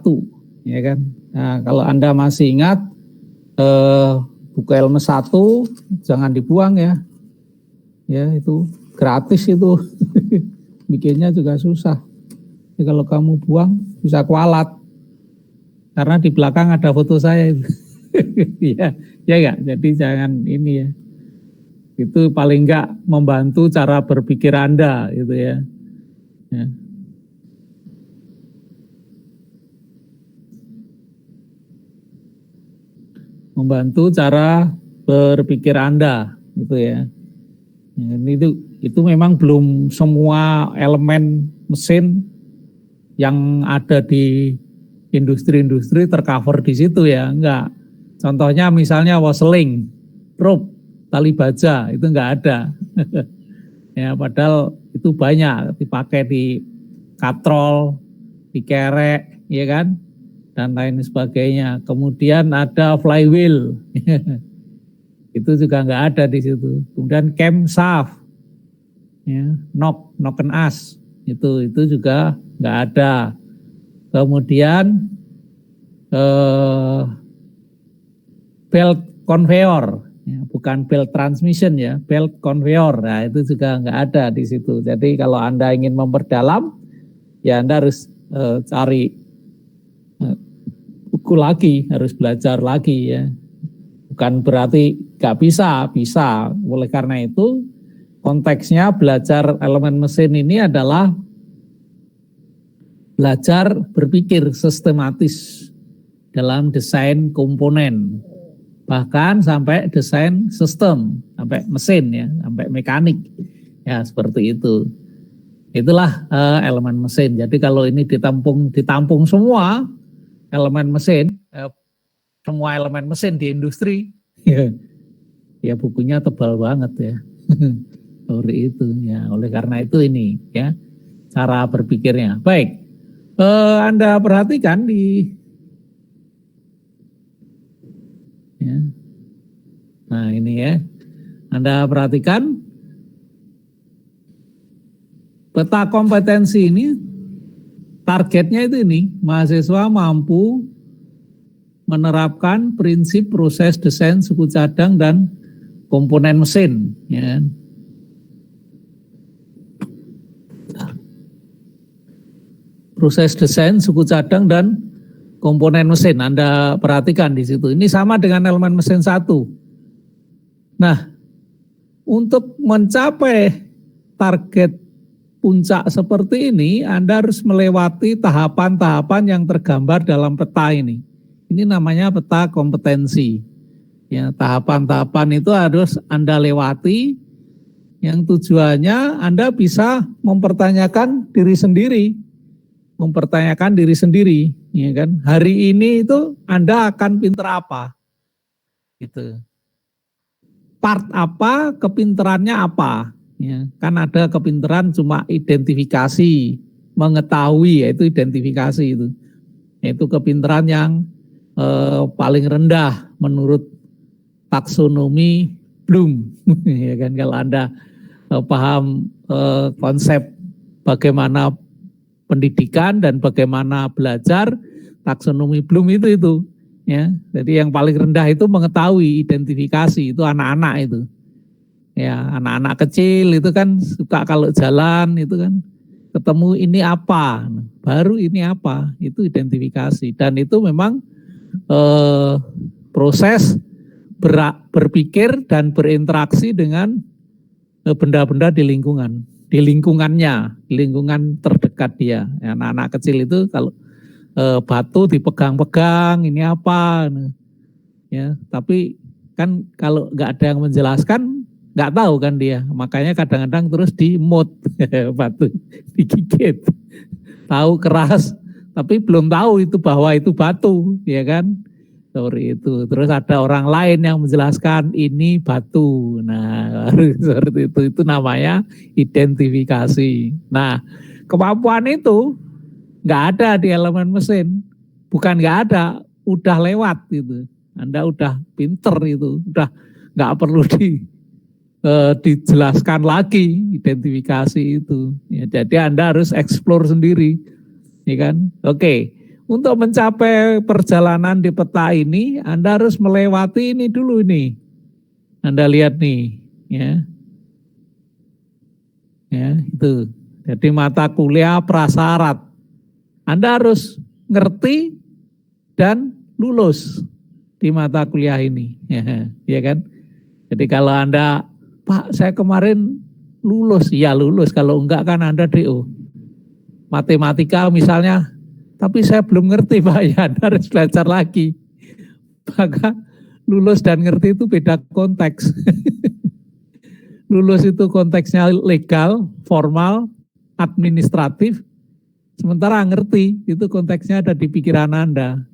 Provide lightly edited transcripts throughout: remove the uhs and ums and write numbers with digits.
satu, ya kan. Nah, kalau Anda masih ingat buku LMS 1 jangan dibuang ya. Ya, itu gratis itu. Bikinnya juga susah. Jadi kalau kamu buang bisa kualat. Karena di belakang ada foto saya itu. Ya, ya enggak. Jadi jangan ini ya. Itu paling enggak membantu cara berpikir Anda gitu ya. Ya. Membantu cara berpikir Anda gitu ya. Itu memang belum semua elemen mesin yang ada di industri-industri tercover di situ ya, enggak. Contohnya misalnya waseling, rope, tali baja itu enggak ada. Ya, padahal itu banyak dipakai di katrol, di kerek, ya kan, dan lain sebagainya. Kemudian ada flywheel. Itu juga nggak ada di situ. Kemudian camshaft, ya, knock and as, itu juga nggak ada. Kemudian belt conveyor, ya, bukan belt transmission ya, belt conveyor. Nah itu juga nggak ada di situ. Jadi kalau Anda ingin memperdalam, ya Anda harus cari buku lagi, harus belajar lagi ya. Bukan berarti nggak bisa. Oleh karena itu konteksnya belajar elemen mesin ini adalah belajar berpikir sistematis dalam desain komponen, bahkan sampai desain sistem, sampai mesin ya, sampai mekanik ya, seperti itu. Itulah elemen mesin. Jadi kalau ini ditampung semua elemen mesin, semua elemen mesin di industri, ya bukunya tebal banget ya. Seperti itu ya. Oleh karena itu ini ya cara berpikirnya. Baik, Anda perhatikan ya. Nah ini ya, Anda perhatikan peta kompetensi ini, targetnya itu ini, mahasiswa mampu menerapkan prinsip proses desain suku cadang dan komponen mesin. Ya. Proses desain suku cadang dan komponen mesin. Anda perhatikan di situ. Ini sama dengan elemen mesin 1. Nah, untuk mencapai target puncak seperti ini, Anda harus melewati tahapan-tahapan yang tergambar dalam peta ini. Ini namanya peta kompetensi. Ya, tahapan-tahapan itu harus Anda lewati, yang tujuannya Anda bisa mempertanyakan diri sendiri, ya kan? Hari ini itu Anda akan pinter apa? Gitu. Part apa, kepinterannya apa? Ya, kan ada kepinteran cuma identifikasi, mengetahui, yaitu identifikasi itu. Yaitu kepinteran yang paling rendah menurut taksonomi Bloom. Ya kan, kalau Anda paham konsep bagaimana pendidikan dan bagaimana belajar, taksonomi Bloom itu ya. Jadi yang paling rendah itu mengetahui, identifikasi, itu anak-anak itu. Ya, anak-anak kecil itu kan suka kalau jalan itu kan ketemu ini apa, baru ini apa, itu identifikasi. Dan itu memang proses berpikir dan berinteraksi dengan benda-benda di lingkungannya, lingkungan terdekat dia. Anak-anak kecil itu kalau batu dipegang-pegang, ini apa, ya. Tapi kan kalau nggak ada yang menjelaskan, nggak tahu kan dia. Makanya kadang-kadang terus dimut batu, digigit. Tahu keras, tapi belum tahu itu bahwa itu batu, ya kan? Seperti itu. Terus ada orang lain yang menjelaskan ini batu. Nah, seperti itu namanya identifikasi. Nah, kemampuan itu nggak ada di elemen mesin. Bukan nggak ada, udah lewat gitu. Anda udah pinter itu, udah nggak perlu dijelaskan lagi identifikasi itu. Ya, jadi Anda harus explore sendiri, ya kan? Oke, Untuk mencapai perjalanan di peta ini, Anda harus melewati ini dulu nih. Anda lihat nih, ya. Ya, itu. Jadi mata kuliah prasyarat. Anda harus ngerti dan lulus di mata kuliah ini, ya kan? Jadi kalau Anda, Pak, saya kemarin lulus, ya lulus. Kalau enggak kan Anda DO. Matematika misalnya, tapi saya belum ngerti, Pak, ya Anda harus belajar lagi. Maka lulus dan ngerti itu beda konteks. Lulus itu konteksnya legal, formal, administratif, sementara ngerti itu konteksnya ada di pikiran Anda.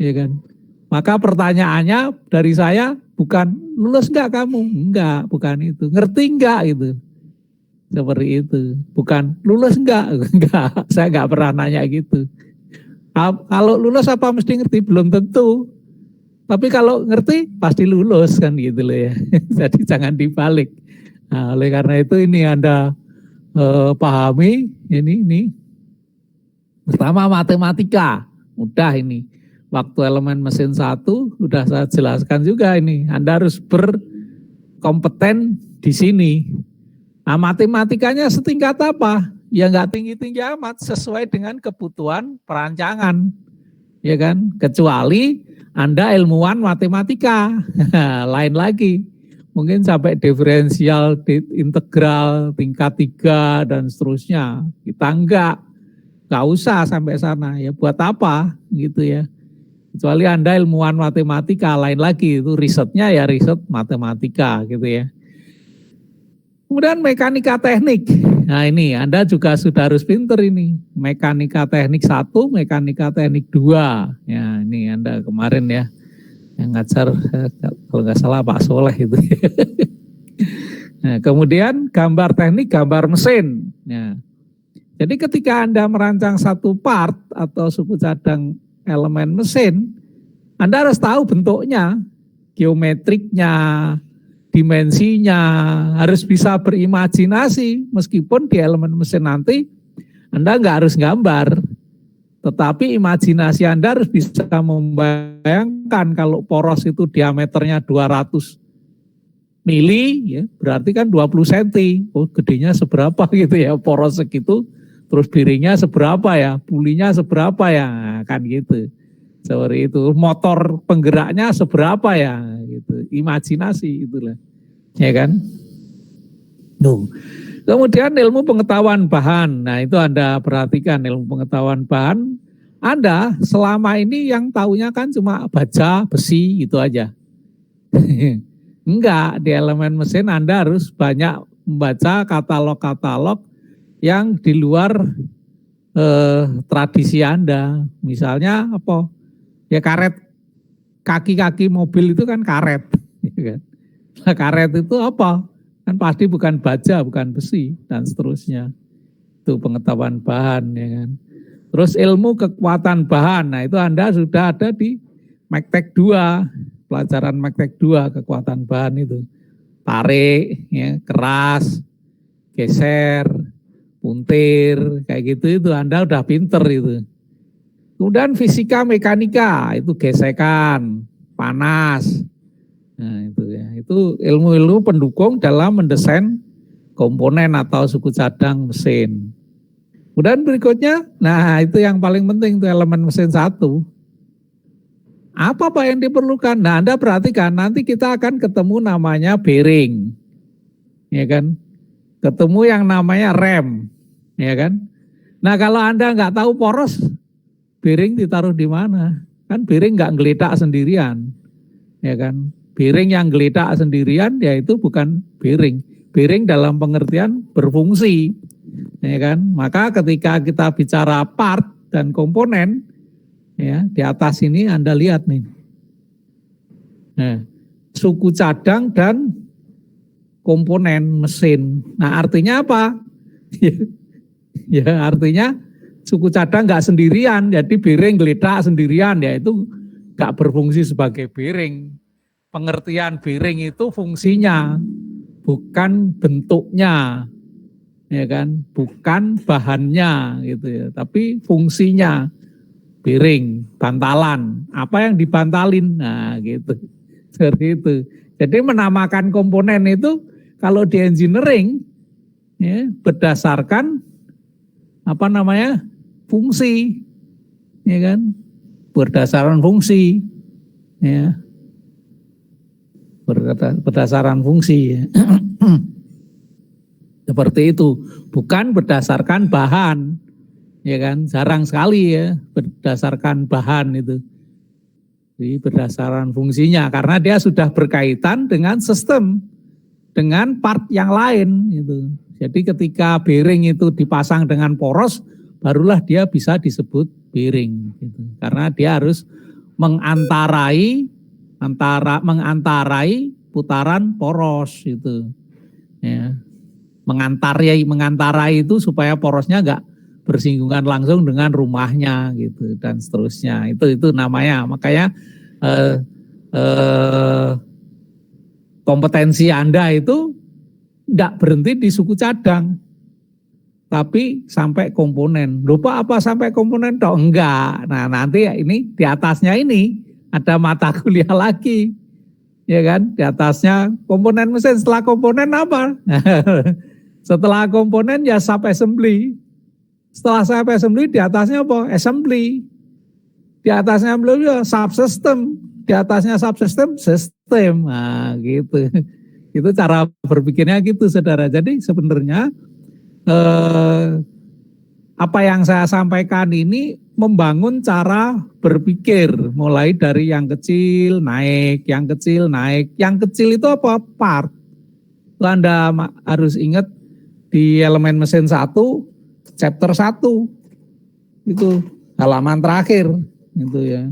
Ya kan? Maka pertanyaannya dari saya bukan lulus enggak kamu? Enggak, bukan itu. Ngerti enggak itu? Seperti itu. Bukan lulus enggak? Enggak, saya enggak pernah nanya gitu. Kalau lulus apa mesti ngerti? Belum tentu. Tapi kalau ngerti pasti lulus kan gitu loh ya. Jadi jangan dibalik. Nah, oleh karena itu ini Anda pahami ini. Pertama matematika, mudah ini. Waktu elemen mesin 1 sudah saya jelaskan juga ini. Anda harus berkompeten di sini. Nah, matematikanya setingkat apa? Ya nggak tinggi-tinggi amat, sesuai dengan kebutuhan perancangan. Ya kan? Kecuali Anda ilmuwan matematika, lain lagi. Mungkin sampai diferensial, integral, tingkat 3 dan seterusnya. Kita enggak usah sampai sana. Ya buat apa gitu ya. Kecuali Anda ilmuwan matematika, lain lagi. Itu risetnya ya riset matematika gitu ya. Kemudian mekanika teknik. Nah ini Anda juga sudah harus pinter ini. Mekanika teknik 1, mekanika teknik 2. Ya ini Anda kemarin ya. Yang ngajar kalau nggak salah Pak Soleh itu. Nah, kemudian gambar teknik, gambar mesin. Ya. Jadi ketika Anda merancang satu part atau suku cadang elemen mesin, Anda harus tahu bentuknya, geometriknya, dimensinya, harus bisa berimajinasi. Meskipun di elemen mesin nanti Anda nggak harus gambar, tetapi imajinasi Anda harus bisa membayangkan kalau poros itu diameternya 200 mili, ya, berarti kan 20 cm. Oh, gedenya seberapa gitu ya, poros segitu, terus piringnya seberapa ya, pulinya seberapa ya, nah, kan gitu. Seperti itu, motor penggeraknya seberapa ya, gitu. Imajinasi itulah, ya kan? Tuh. Kemudian ilmu pengetahuan bahan. Nah, itu Anda perhatikan ilmu pengetahuan bahan. Anda selama ini yang taunya kan cuma baja, besi gitu aja. Enggak, di elemen mesin Anda harus banyak membaca katalog-katalog yang di luar tradisi Anda. Misalnya apa? Ya karet, kaki-kaki mobil itu kan karet. Nah, karet itu apa? Kan pasti bukan baja, bukan besi, dan seterusnya. Itu pengetahuan bahan, ya kan. Terus ilmu kekuatan bahan, nah itu Anda sudah ada di Mektek 2, pelajaran Mektek 2, kekuatan bahan itu. Tarik, ya, keras, geser, puntir, kayak gitu itu Anda udah pinter itu. Kemudian fisika mekanika, itu gesekan, panas. Nah itu ya, itu ilmu-ilmu pendukung dalam mendesain komponen atau suku cadang mesin. Kemudian berikutnya, nah itu yang paling penting itu elemen mesin 1. Apa Pak yang diperlukan? Nah Anda perhatikan nanti kita akan ketemu namanya bearing, ya kan? Ketemu yang namanya rem, ya kan? Nah kalau Anda nggak tahu poros, bearing ditaruh di mana? Kan bearing nggak ngeletak sendirian, ya kan? Bearing yang geletak sendirian yaitu bukan bearing. Bearing dalam pengertian berfungsi, ya kan? Maka ketika kita bicara part dan komponen, ya di atas ini Anda lihat nih, nah, suku cadang dan komponen mesin. Nah artinya apa? Ya artinya suku cadang nggak sendirian, jadi bearing geletak sendirian, ya itu nggak berfungsi sebagai bearing. Pengertian bearing itu fungsinya, bukan bentuknya. ya kan, bukan bahannya gitu ya, tapi fungsinya, bearing, bantalan, apa yang dibantalin, nah gitu, seperti itu. Jadi menamakan komponen itu kalau di engineering ya, berdasarkan apa namanya fungsi, ya kan, berdasarkan fungsi, ya, berdasarkan fungsi. Ya. Seperti itu, bukan berdasarkan bahan, ya kan, jarang sekali ya berdasarkan bahan itu. Jadi berdasarkan fungsinya, karena dia sudah berkaitan dengan sistem, dengan part yang lain gitu. Jadi ketika bearing itu dipasang dengan poros, barulah dia bisa disebut bearing gitu. Karena dia harus mengantarai putaran poros gitu. Ya. Mengantarai itu supaya porosnya enggak bersinggungan langsung dengan rumahnya gitu dan seterusnya. Itu namanya. Makanya kompetensi Anda itu enggak berhenti di suku cadang, tapi sampai komponen. Lupa apa sampai komponen toh? Enggak. Nah nanti ini di atasnya ini ada mata kuliah lagi, ya kan? Di atasnya komponen mesin. Setelah komponen apa? Setelah komponen ya sub assembly. Setelah sub assembly di atasnya apa? Assembly. Di atasnya assembly ya subsystem. Di atasnya subsystem sistem. Nah gitu. Itu cara berpikirnya gitu saudara. Jadi sebenarnya apa yang saya sampaikan ini membangun cara berpikir. Mulai dari yang kecil naik, yang kecil naik. Yang kecil itu apa? Part. Itu Anda harus ingat di elemen mesin 1, chapter 1. Itu halaman terakhir. Itu ya.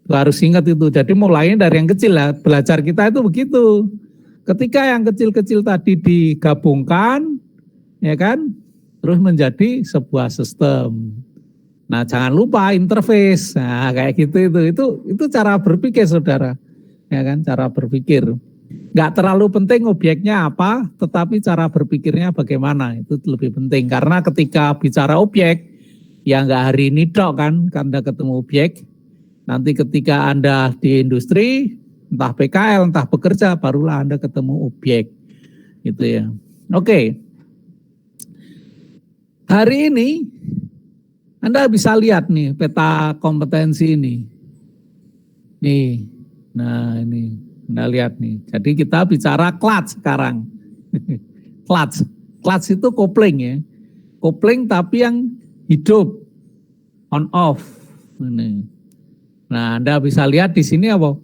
Itu harus ingat itu. Jadi mulainya dari yang kecil lah. Belajar kita itu begitu. Ketika yang kecil-kecil tadi digabungkan, ya kan, terus menjadi sebuah sistem. Nah, jangan lupa interface. Nah, kayak gitu itu cara berpikir saudara. Ya kan, cara berpikir. Enggak terlalu penting objeknya apa, tetapi cara berpikirnya bagaimana, itu lebih penting. Karena ketika bicara objek, ya enggak hari ini dok kan Anda ketemu objek. Nanti ketika Anda di industri, entah PKL, entah bekerja, barulah Anda ketemu objek. Gitu ya. Oke. Hari ini Anda bisa lihat nih peta kompetensi ini. Nih, nah ini Anda lihat nih. Jadi kita bicara clutch sekarang. Clutch itu kopling ya. Kopling tapi yang hidup, on off. Ini. Nah Anda bisa lihat di sini apa?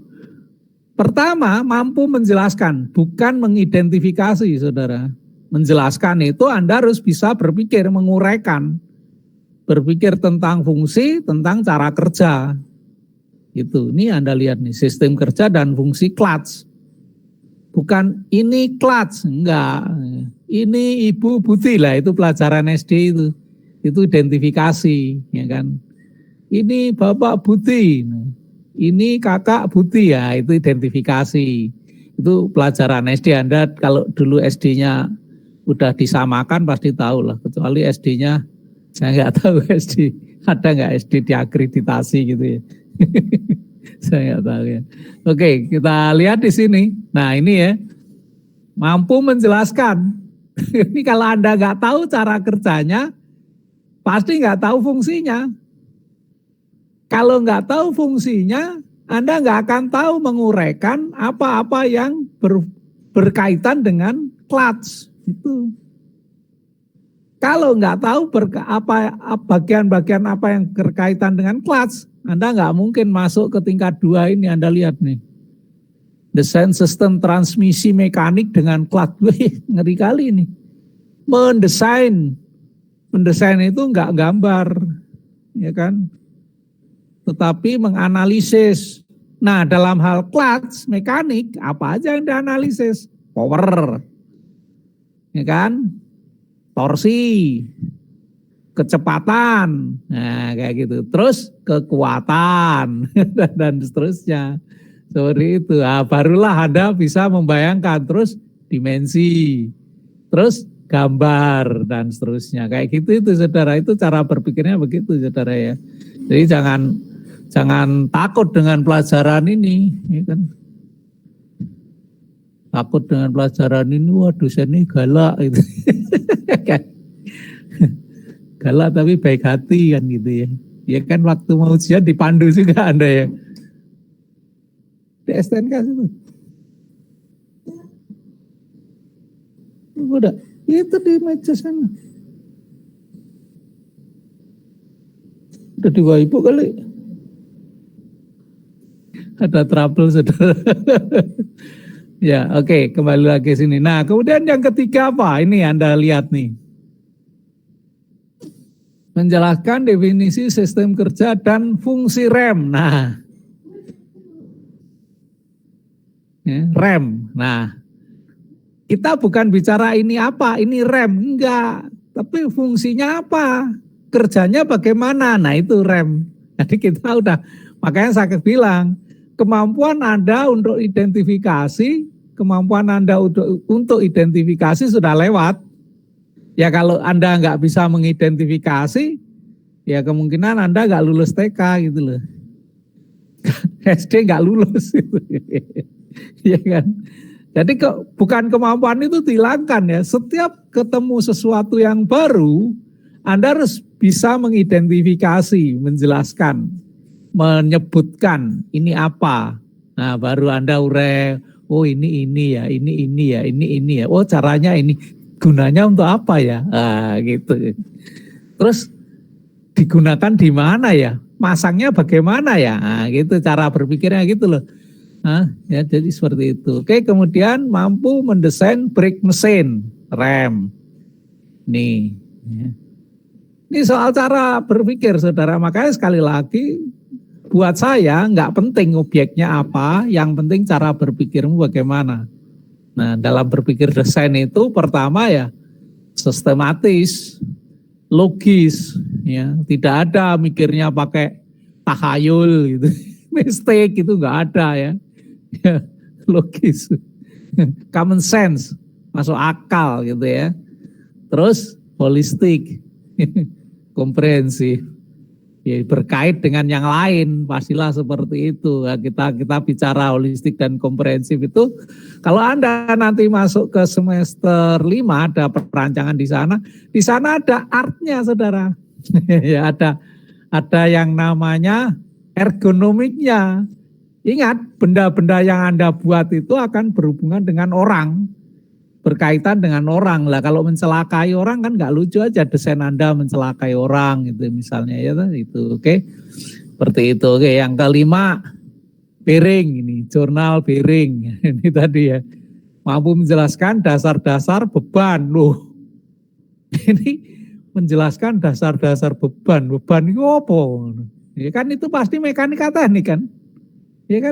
Pertama mampu menjelaskan, bukan mengidentifikasi saudara. Menjelaskan itu Anda harus bisa berpikir, menguraikan. Berpikir tentang fungsi, tentang cara kerja. Itu, ini Anda lihat nih, sistem kerja dan fungsi clutch. Bukan ini clutch, enggak. Ini Ibu Buti lah, itu pelajaran SD itu. Itu identifikasi, ya kan. Ini Bapak Buti, ini Kakak Buti ya, itu identifikasi. Itu pelajaran SD. Anda kalau dulu SD-nya udah disamakan pasti tahu lah, kecuali SD-nya saya nggak tahu SD ada nggak SD diakreditasi gitu ya. Saya nggak tahu ya. Oke, kita lihat di sini. Nah ini ya, mampu menjelaskan. Ini kalau Anda nggak tahu cara kerjanya, pasti nggak tahu fungsinya. Kalau nggak tahu fungsinya, Anda nggak akan tahu menguraikan apa-apa yang berkaitan dengan clutch. Itu. Kalau nggak tahu bagian-bagian apa yang berkaitan dengan clutch, Anda nggak mungkin masuk ke tingkat 2 ini. Anda lihat nih, desain sistem transmisi mekanik dengan clutch. Wih, ngeri kali ini. Mendesain itu nggak gambar, ya kan? Tetapi menganalisis. Nah, dalam hal clutch mekanik, apa aja yang dianalisis? Power, ya kan, torsi, kecepatan, nah kayak gitu. Terus kekuatan dan seterusnya. Seperti itu. Nah, barulah Anda bisa membayangkan terus dimensi. Terus gambar dan seterusnya. Kayak gitu itu saudara, itu cara berpikirnya begitu saudara ya. Jadi jangan takut dengan pelajaran ini, ya kan? Takut dengan pelajaran ini, wah dosennya galak itu. Galak tapi baik hati kan gitu ya. Ya kan waktu mau ujian dipandu juga Anda ya. Di STNK itu. Udah, itu di meja sana. Udah di Waibu kali. Ada trouble saudara. Ya, oke, kembali lagi sini. Nah, kemudian yang ketiga apa? Ini Anda lihat nih. Menjelaskan definisi sistem kerja dan fungsi rem. Nah, ya, rem. Nah, kita bukan bicara ini apa, ini rem, enggak. Tapi fungsinya apa? Kerjanya bagaimana? Nah, itu rem. Jadi kita udah, makanya saya bilang, kemampuan Anda untuk identifikasi, kemampuan Anda untuk identifikasi sudah lewat. Ya kalau Anda nggak bisa mengidentifikasi, ya kemungkinan Anda nggak lulus TK gitu loh. SD nggak lulus gitu. Ya kan? Jadi bukan kemampuan itu dihilangkan ya. Setiap ketemu sesuatu yang baru, Anda harus bisa mengidentifikasi, menjelaskan, menyebutkan ini apa. Nah, baru Anda urei, oh ini ya, ini ya. Oh caranya ini. Gunanya untuk apa ya? Nah, gitu. Terus digunakan di mana ya? Masangnya bagaimana ya? Nah, gitu cara berpikirnya gitu loh. Nah, ya jadi seperti itu. Oke, kemudian mampu mendesain brake mesin, rem. Nih. Ini soal cara berpikir, saudara. Makanya sekali lagi, buat saya nggak penting objeknya apa, yang penting cara berpikirmu bagaimana. Nah, dalam berpikir desain itu pertama ya sistematis, logis, ya tidak ada mikirnya pakai tahayul gitu, mistake itu nggak ada ya, logis, common sense, masuk akal gitu ya. Terus holistik, komprehensif. Ya, berkait dengan yang lain pastilah seperti itu. Kita bicara holistik dan komprehensif itu kalau Anda nanti masuk ke semester 5 ada perancangan di sana ada artnya saudara. Ya ada yang namanya ergonomiknya. Ingat benda-benda yang Anda buat itu akan berhubungan dengan orang. Berkaitan dengan orang lah, kalau mencelakai orang kan nggak lucu aja desain Anda mencelakai orang gitu misalnya ya itu. Oke. Seperti itu. Oke, yang kelima bearing, ini jurnal bearing. Ini tadi ya, mampu menjelaskan dasar-dasar beban loh. Ini menjelaskan dasar-dasar beban itu apa? Ya kan itu pasti mekanika teknik kan, ya kan.